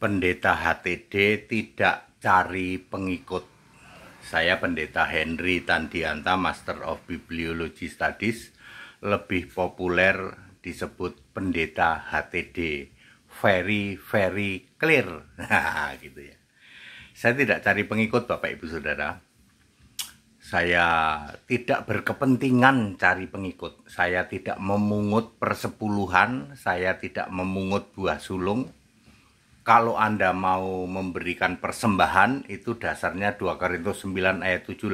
Pendeta HTD tidak cari pengikut. Saya Pendeta Henry Tandianta, Master of Bibliology Studies, lebih populer disebut Pendeta HTD. Very clear. Gitu ya. Saya tidak cari pengikut, Bapak Ibu Saudara. Saya tidak berkepentingan cari pengikut. Saya tidak memungut persepuluhan, saya tidak memungut buah sulung. Kalau Anda mau memberikan persembahan, itu dasarnya 2 Korintus 9 ayat 7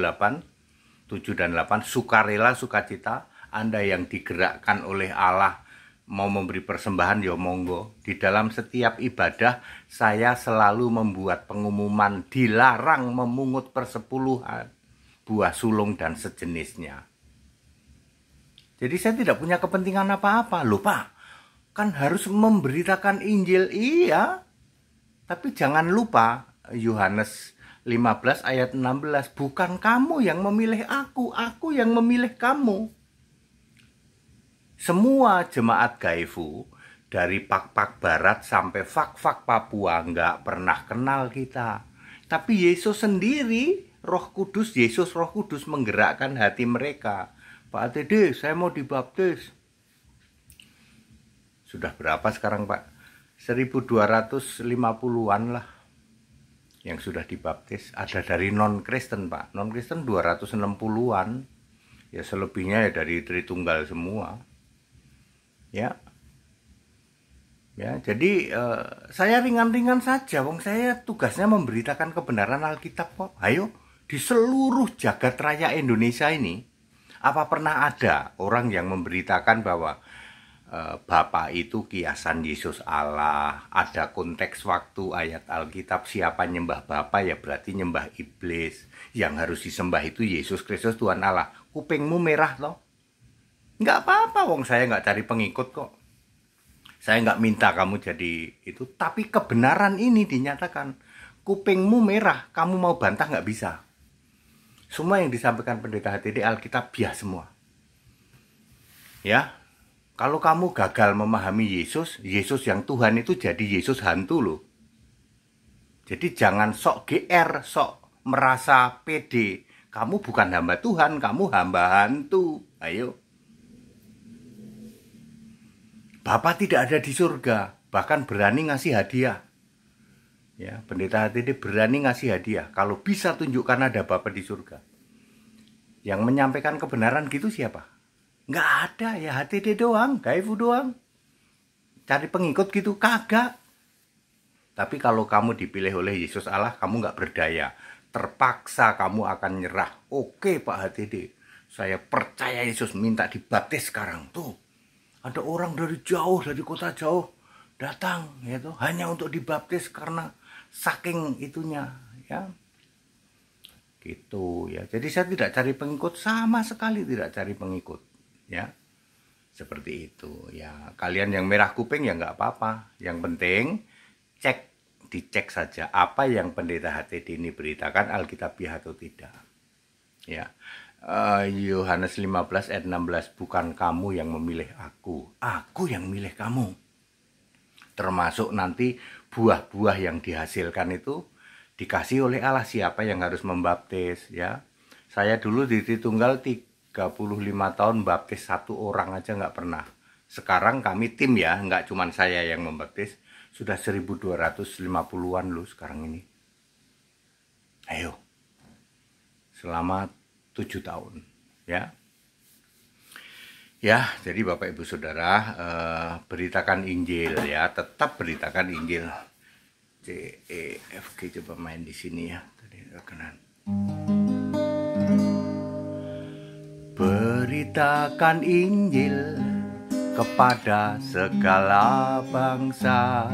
dan 8, sukarela, sukacita. Anda yang digerakkan oleh Allah mau memberi persembahan, ya monggo. Di dalam setiap ibadah, saya selalu membuat pengumuman dilarang memungut persepuluhan, buah sulung dan sejenisnya. Jadi saya tidak punya kepentingan apa-apa. Loh Pak, kan harus memberitakan Injil, iya. Tapi jangan lupa Yohanes 15 ayat 16, bukan kamu yang memilih aku yang memilih kamu. Semua jemaat Gaifu dari Pak-Pak Barat sampai Fak-Fak Papua nggak pernah kenal kita. Tapi Yesus sendiri, Yesus Roh Kudus menggerakkan hati mereka. Pak ATD, saya mau dibaptis. Sudah berapa sekarang Pak? 1250-an lah yang sudah dibaptis. Ada dari non-Kristen Pak. Non-Kristen 260-an. Ya selebihnya ya dari Tritunggal semua. Ya. Ya, jadi saya ringan-ringan saja. Wong saya tugasnya memberitakan kebenaran Alkitab kok. Ayo, di seluruh jagat raya Indonesia ini, apa pernah ada orang yang memberitakan bahwa Bapa itu kiasan Yesus Allah, ada konteks waktu ayat Alkitab, siapa nyembah Bapa ya berarti nyembah iblis, yang harus disembah itu Yesus Kristus Tuhan Allah. Kupingmu merah loh. Nggak apa-apa, wong saya nggak cari pengikut kok. Saya nggak minta kamu jadi itu, tapi kebenaran ini dinyatakan. Kupingmu merah, kamu mau bantah nggak bisa. Semua yang disampaikan Pendeta HTD Alkitab bias semua. Ya. Kalau kamu gagal memahami Yesus yang Tuhan itu jadi Yesus hantu loh. Jadi jangan sok GR, sok merasa pede. Kamu bukan hamba Tuhan, kamu hamba hantu. Ayo. Bapa tidak ada di surga, bahkan berani ngasih hadiah. Ya, Pendeta HTD berani ngasih hadiah. Kalau bisa tunjukkan ada Bapa di surga. Yang menyampaikan kebenaran gitu siapa? Nggak ada, ya HTD doang, Gaifu doang. Cari pengikut gitu, kagak. Tapi kalau kamu dipilih oleh Yesus Allah, kamu nggak berdaya. Terpaksa kamu akan nyerah. Oke Pak HTD, saya percaya Yesus, minta dibaptis sekarang. Tuh, ada orang dari jauh, dari kota jauh, datang gitu, hanya untuk dibaptis karena saking itunya. Ya, gitu ya. Jadi saya tidak cari pengikut, sama sekali tidak cari pengikut. Ya, seperti itu ya. Kalian yang merah kuping ya nggak apa-apa. Yang penting dicek saja apa yang Pendeta HTD ini beritakan Alkitabiah atau tidak. Ya, Yohanes 15 ayat 16, bukan kamu yang memilih aku yang memilih kamu. Termasuk nanti buah-buah yang dihasilkan itu dikasih oleh Allah, siapa yang harus membaptis ya. Saya dulu di Tritunggal 35 tahun baptis 1 orang aja nggak pernah. Sekarang kami tim ya, nggak cuma saya yang membaptis, sudah 1250-an loh sekarang ini. Ayo, selama 7 tahun ya. Ya, jadi Bapak Ibu Saudara, beritakan Injil ya, tetap beritakan Injil. C, E, F, G, coba main di sini ya. Tadi rekanan. Beritakan Injil kepada segala bangsa,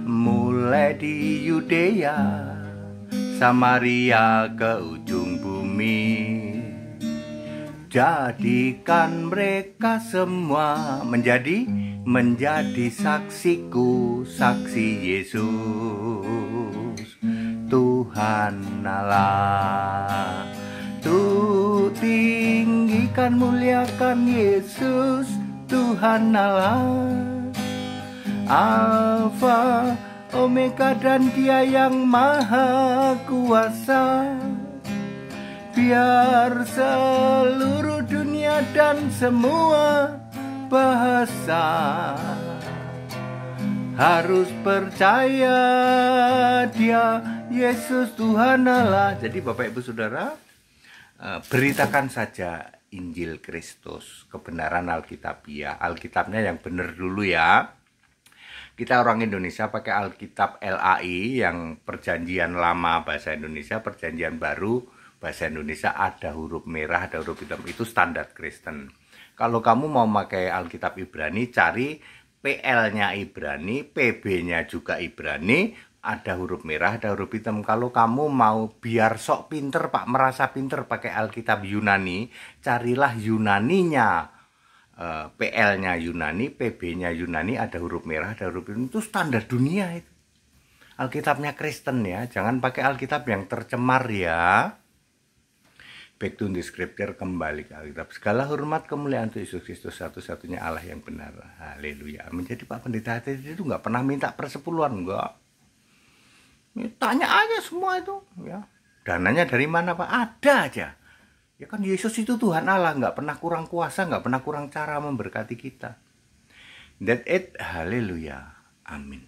mulai di Yudea, Samaria ke ujung bumi. Jadikan mereka semua menjadi saksiku, saksi Yesus Tuhan Allah. Tinggikan, muliakan Yesus Tuhan Allah, Alfa Omega dan Dia yang maha kuasa. Biar seluruh dunia dan semua bahasa harus percaya Dia Yesus Tuhan Allah. Jadi Bapak Ibu Saudara, beritakan saja Injil Kristus, kebenaran Alkitabiah. Alkitabnya yang benar dulu ya. Kita orang Indonesia pakai Alkitab LAI yang perjanjian lama bahasa Indonesia, perjanjian baru bahasa Indonesia, ada huruf merah, ada huruf hitam, itu standar Kristen. Kalau kamu mau pakai Alkitab Ibrani, cari PL-nya Ibrani, PB-nya juga Ibrani, ada huruf merah, ada huruf hitam. Kalau kamu mau biar sok pinter Pak, merasa pinter pakai Alkitab Yunani, carilah Yunaninya, PL-nya Yunani, PB-nya Yunani, ada huruf merah, ada huruf hitam. Itu standar dunia itu. Alkitabnya Kristen ya, jangan pakai Alkitab yang tercemar ya. Back to the scripture, kembali ke Alkitab. Segala hormat kemuliaan untuk Yesus Kristus, satu-satunya Allah yang benar. Haleluya. Menjadi Pak Pendeta itu nggak pernah minta persepuluhan, enggak. Tanya aja semua itu, ya. Dananya dari mana Pak? Ada aja. Ya kan Yesus itu Tuhan Allah, nggak pernah kurang kuasa, nggak pernah kurang cara memberkati kita. That it, haleluya. Amin.